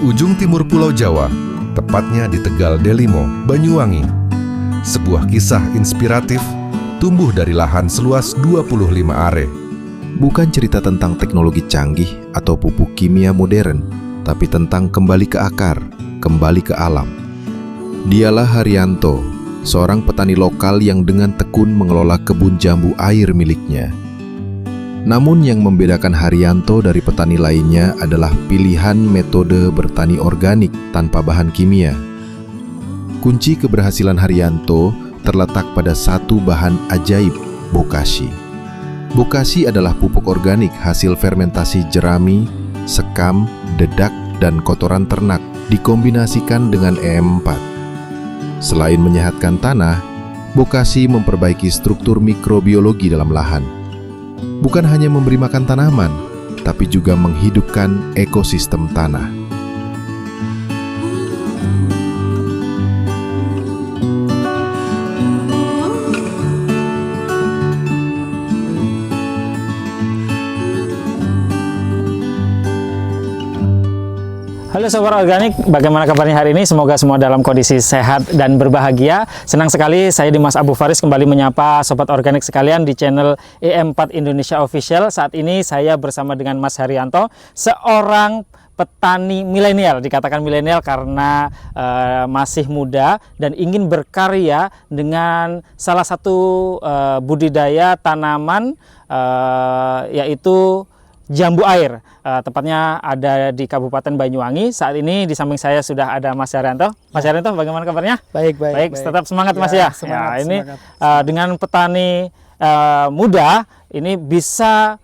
ujung timur Pulau Jawa, tepatnya di Tegal Delimo, Banyuwangi. Sebuah kisah inspiratif tumbuh dari lahan seluas 25 are. Bukan cerita tentang teknologi canggih atau pupuk kimia modern, tapi tentang kembali ke akar, kembali ke alam. Dialah Haryanto, seorang petani lokal yang dengan tekun mengelola kebun jambu air miliknya. Namun yang membedakan Haryanto dari petani lainnya adalah pilihan metode bertani organik tanpa bahan kimia. Kunci keberhasilan Haryanto terletak pada satu bahan ajaib, bokashi. Bokashi adalah pupuk organik hasil fermentasi jerami, sekam, dedak, dan kotoran ternak dikombinasikan dengan EM4. Selain menyehatkan tanah, bokashi memperbaiki struktur mikrobiologi dalam lahan. Bukan hanya memberi makan tanaman, tapi juga menghidupkan ekosistem tanah. Halo Sobat Organik, bagaimana kabarnya hari ini? Semoga semua dalam kondisi sehat dan berbahagia. Senang sekali saya Dimas Abu Faris kembali menyapa Sobat Organik sekalian di channel EM4 Indonesia Official. Saat ini saya bersama dengan Mas Haryanto, seorang petani milenial. Dikatakan milenial karena masih muda dan ingin berkarya dengan salah satu budidaya tanaman yaitu jambu air, tepatnya ada di Kabupaten Banyuwangi. Saat ini di samping saya sudah ada Mas Haryanto. Mas Haryanto, bagaimana kabarnya? Baik. Tetap semangat ya, Mas ya. Semangat, ini semangat. Dengan petani muda ini bisa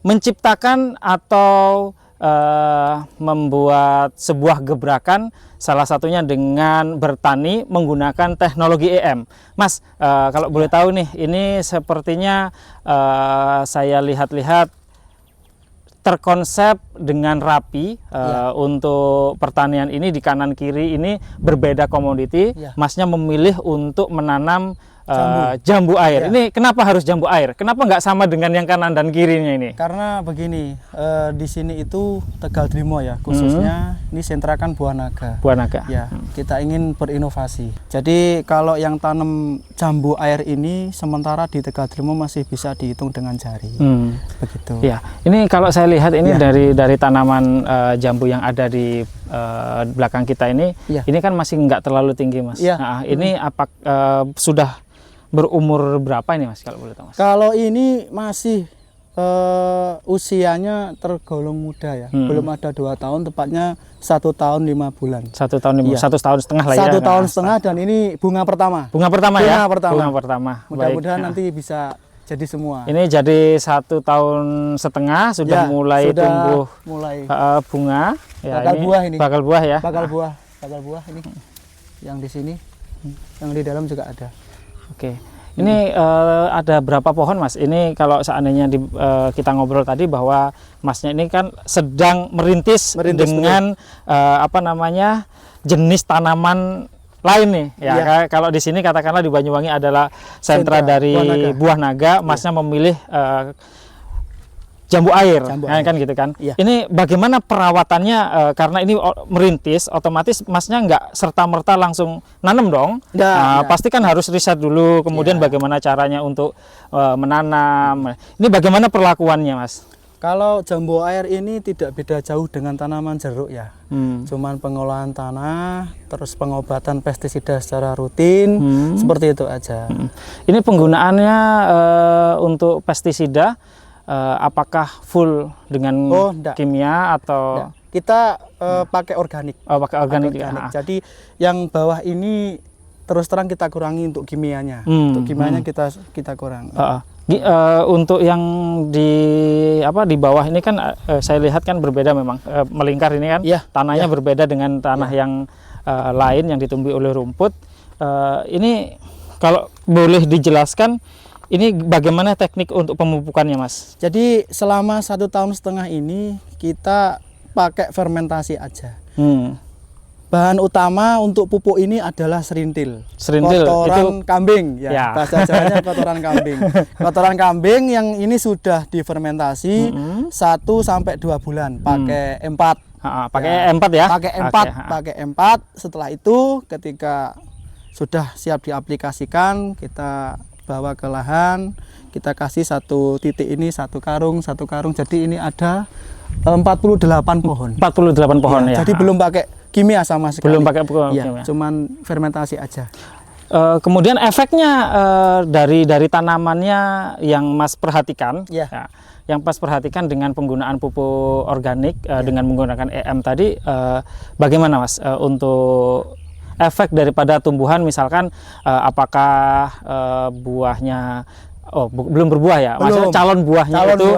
menciptakan atau membuat sebuah gebrakan, salah satunya dengan bertani menggunakan teknologi EM. Mas, kalau boleh tahu nih, ini sepertinya saya lihat-lihat terkonsep dengan rapi untuk pertanian ini. Di kanan kiri ini berbeda komoditi. Masnya memilih untuk menanam jambu air. Ini kenapa harus jambu air? Kenapa nggak sama dengan yang kanan dan kirinya ini? Karena begini, di sini itu Tegal Delimo ya, khususnya ini sentra kan Buah Naga. Buah Naga. Ya, kita ingin berinovasi. Jadi kalau yang tanam jambu air ini sementara di Tegal Delimo masih bisa dihitung dengan jari. Begitu. Ya, ini kalau saya lihat ini dari tanaman jambu yang ada di belakang kita ini kan masih nggak terlalu tinggi, Mas. Nah, ini apa sudah berumur berapa ini, Mas, kalau boleh tahu, Mas? Kalau ini masih usianya tergolong muda ya, belum ada 2 tahun, tepatnya 1 tahun 5 bulan. 1 tahun 5, 1 tahun setengah lah ya. 1 tahun setengah, dan ini bunga pertama. Bunga pertama ya? Bunga pertama. Mudah-mudahan nanti bisa jadi semua. Ini jadi 1 tahun setengah sudah mulai tumbuh bunga. Ya, bakal buah ini. Bakal buah ya. Bakal buah ini. Yang di sini, yang di dalam juga ada. Oke. Ini ada berapa pohon, Mas? Ini kalau seandainya kita ngobrol tadi bahwa Masnya ini kan sedang merintis dengan jenis tanaman lain nih. Ya, kalau di sini katakanlah di Banyuwangi adalah sentra dari Buah Naga. Masnya memilih jambu air, kan gitu kan. Ini bagaimana perawatannya, karena ini merintis, otomatis Masnya nggak serta-merta langsung nanam dong. Pasti kan harus riset dulu, kemudian bagaimana caranya untuk menanam. Ini bagaimana perlakuannya, Mas? Kalau jambu air ini tidak beda jauh dengan tanaman jeruk ya. Cuman pengolahan tanah, terus pengobatan pestisida secara rutin, seperti itu aja. Ini penggunaannya untuk pestisida apakah full dengan kimia atau kita pakai organik? Pakai organik. Jadi yang bawah ini terus terang kita kurangi untuk kimianya. Untuk kimianya kita kurangi. Untuk yang di bawah ini kan saya lihat kan berbeda memang, melingkar ini kan tanahnya berbeda dengan tanah yang lain yang ditumbuhi oleh rumput. Ini kalau boleh dijelaskan, ini bagaimana teknik untuk pemupukannya, Mas? Jadi selama 1,5 tahun ini kita pakai fermentasi aja. Bahan utama untuk pupuk ini adalah serintil. Kotoran kambing ya. Bahasa Jawanya kotoran kambing. Kotoran kambing yang ini sudah difermentasi 1 sampai 2 bulan pakai 4 Pakai E4 ya? Pakai E4, pakai E4. Setelah itu ketika sudah siap diaplikasikan, kita bawa ke lahan, kita kasih satu titik ini satu karung. Jadi ini ada 48 pohon. 48 pohon ya. Jadi belum pakai kimia sama sekali. Belum pakai kimia. Cuman fermentasi aja. Kemudian efeknya dari tanamannya yang Mas perhatikan, ya, yang Mas perhatikan dengan penggunaan pupuk organik dengan menggunakan EM tadi, bagaimana Mas untuk efek daripada tumbuhan, misalkan apakah buahnya belum berbuah ya, maksudnya calon buahnya itu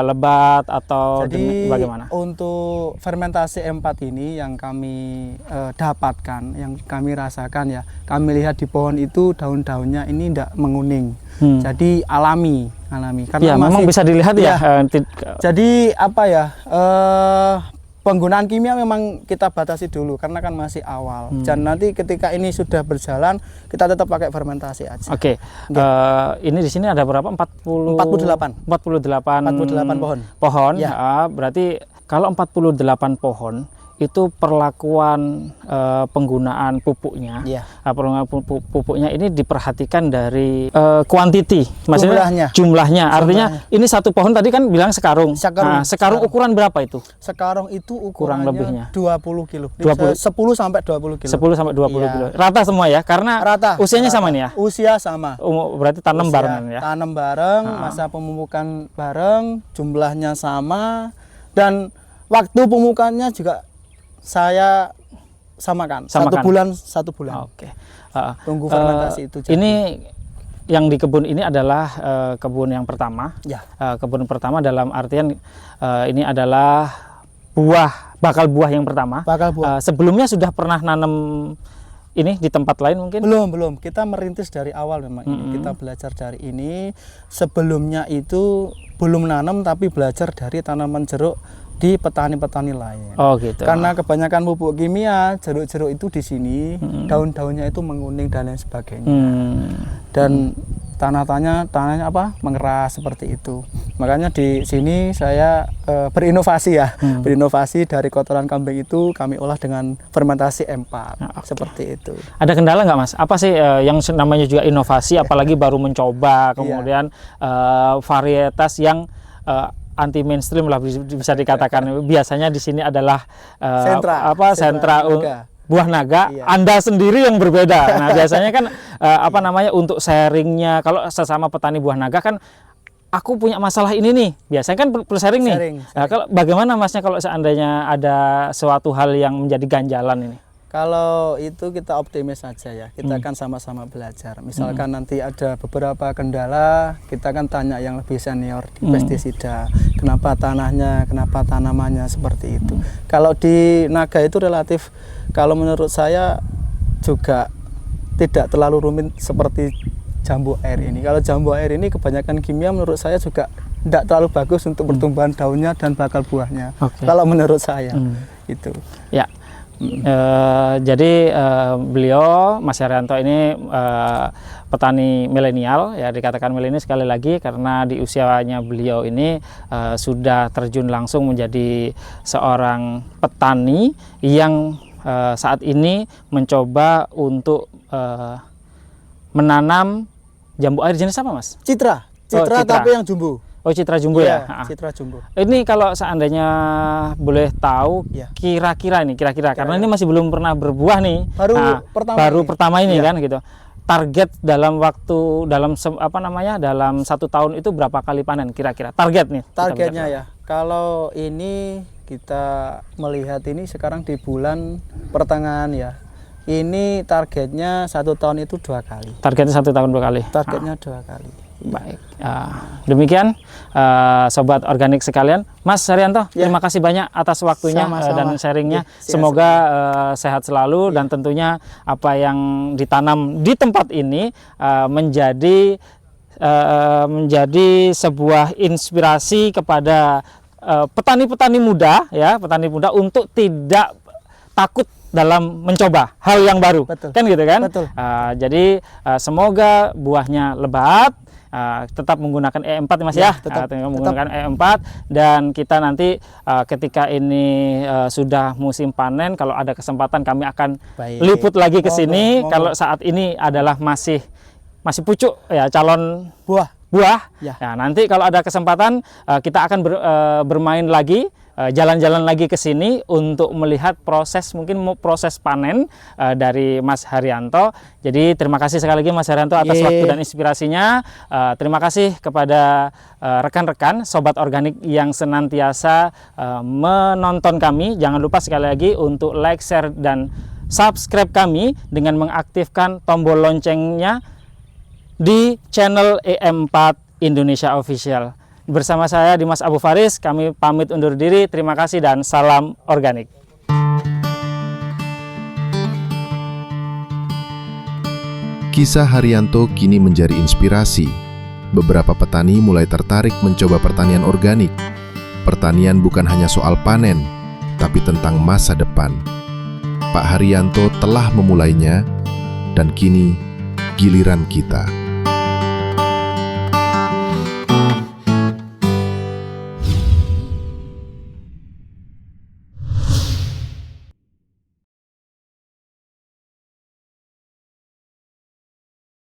lebat atau bagaimana? Untuk fermentasi E4 ini yang kami dapatkan, yang kami rasakan ya, kami lihat di pohon itu daun-daunnya ini tidak menguning, jadi alami karena ya, memang bisa dilihat ya. Jadi apa ya? Penggunaan kimia memang kita batasi dulu karena kan masih awal. Dan nanti ketika ini sudah berjalan, kita tetap pakai fermentasi aja. Oke. Ini di sini ada berapa? 48 pohon. Ya. Berarti kalau 48 pohon itu perlakuan penggunaan pupuknya, penggunaan pupuknya ini diperhatikan dari kuantiti, maksudnya jumlahnya. Artinya ini satu pohon tadi kan bilang sekarung. Sekarung ukuran berapa itu? Sekarung itu kurang lebihnya 20 kilo. 10 sampai 20 kilo. 10 sampai 20 kilo. Rata semua ya, karena usianya sama nih ya. Usia sama. Berarti tanam bareng ya. Tanam bareng, masa pemupukan bareng, jumlahnya sama, dan waktu pemupukannya juga saya samakan. 1 bulan. Oke. Tunggu fermentasi itu. Ini yang di kebun ini adalah kebun yang pertama. Kebun pertama dalam artian ini adalah bakal buah yang pertama. Sebelumnya sudah pernah nanam ini di tempat lain mungkin? Belum. Kita merintis dari awal memang. Kita belajar dari ini. Sebelumnya itu belum nanam tapi belajar dari tanaman jeruk di petani-petani lain. Gitu. Karena kebanyakan pupuk kimia, jeruk-jeruk itu di sini daun-daunnya itu menguning dan lain sebagainya. Dan tanahnya apa? Mengeras seperti itu. Makanya di sini saya berinovasi ya. Berinovasi dari kotoran kambing itu kami olah dengan fermentasi E4. Seperti itu. Ada kendala nggak Mas? Apa sih yang namanya juga inovasi, apalagi baru mencoba, kemudian varietas yang anti mainstream lah bisa dikatakan. Biasanya di sini adalah sentra buah naga. Anda sendiri yang berbeda. Nah, biasanya kan untuk sharingnya, kalau sesama petani buah naga kan, aku punya masalah ini nih. Biasanya kan perlu sharing nih. Nah, kalau bagaimana Masnya kalau seandainya ada suatu hal yang menjadi ganjalan ini? Kalau itu kita optimis saja ya, kita akan sama-sama belajar. Misalkan nanti ada beberapa kendala, kita akan tanya yang lebih senior di pestisida. Kenapa tanahnya, kenapa tanamannya seperti itu. Kalau di naga itu relatif, kalau menurut saya juga tidak terlalu rumit seperti jambu air ini. Kalau jambu air ini kebanyakan kimia menurut saya juga tidak terlalu bagus untuk pertumbuhan daunnya dan bakal buahnya. Kalau menurut saya itu. Ya. Jadi beliau Mas Haryanto ini petani milenial, ya dikatakan milenial sekali lagi karena di usianya beliau ini sudah terjun langsung menjadi seorang petani yang saat ini mencoba untuk menanam jambu air jenis apa Mas? Citra tapi yang jumbo. Citra jumbo ya. Citra jumbo. Ini kalau seandainya boleh tahu kira-kira karena ini masih belum pernah berbuah nih. Baru pertama ini kan gitu. Target dalam dalam 1 tahun itu berapa kali panen kira-kira? Target nih. Targetnya ya. Kalau ini kita melihat ini sekarang di bulan pertengahan ya. Ini targetnya 1 tahun itu 2 kali. Targetnya 1 tahun 2 kali. Targetnya 2 kali. Baik, demikian sobat organik sekalian, Mas Haryanto, terima kasih banyak atas waktunya dan sharingnya. Semoga sehat selalu dan tentunya apa yang ditanam di tempat ini menjadi sebuah inspirasi kepada petani-petani muda untuk tidak takut dalam mencoba hal yang baru. Kan gitu kan? Jadi semoga buahnya lebat, tetap menggunakan E4 Mas ya, tetap menggunakan E4, dan kita nanti ketika ini sudah musim panen, kalau ada kesempatan kami akan liput lagi ke sini. Kalau saat ini adalah masih pucuk ya, calon buah. Ya, nanti kalau ada kesempatan kita akan bermain lagi, jalan-jalan lagi ke sini untuk melihat proses panen dari Mas Haryanto. Jadi terima kasih sekali lagi Mas Haryanto atas waktu dan inspirasinya. Terima kasih kepada rekan-rekan Sobat Organik yang senantiasa menonton kami. Jangan lupa sekali lagi untuk like, share, dan subscribe kami dengan mengaktifkan tombol loncengnya di channel E4 Indonesia Official. Bersama saya Dimas Abu Faris, kami pamit undur diri. Terima kasih dan salam organik. Kisah Haryanto kini menjadi inspirasi. Beberapa petani mulai tertarik mencoba pertanian organik. Pertanian bukan hanya soal panen, tapi tentang masa depan. Pak Haryanto telah memulainya, dan kini giliran kita.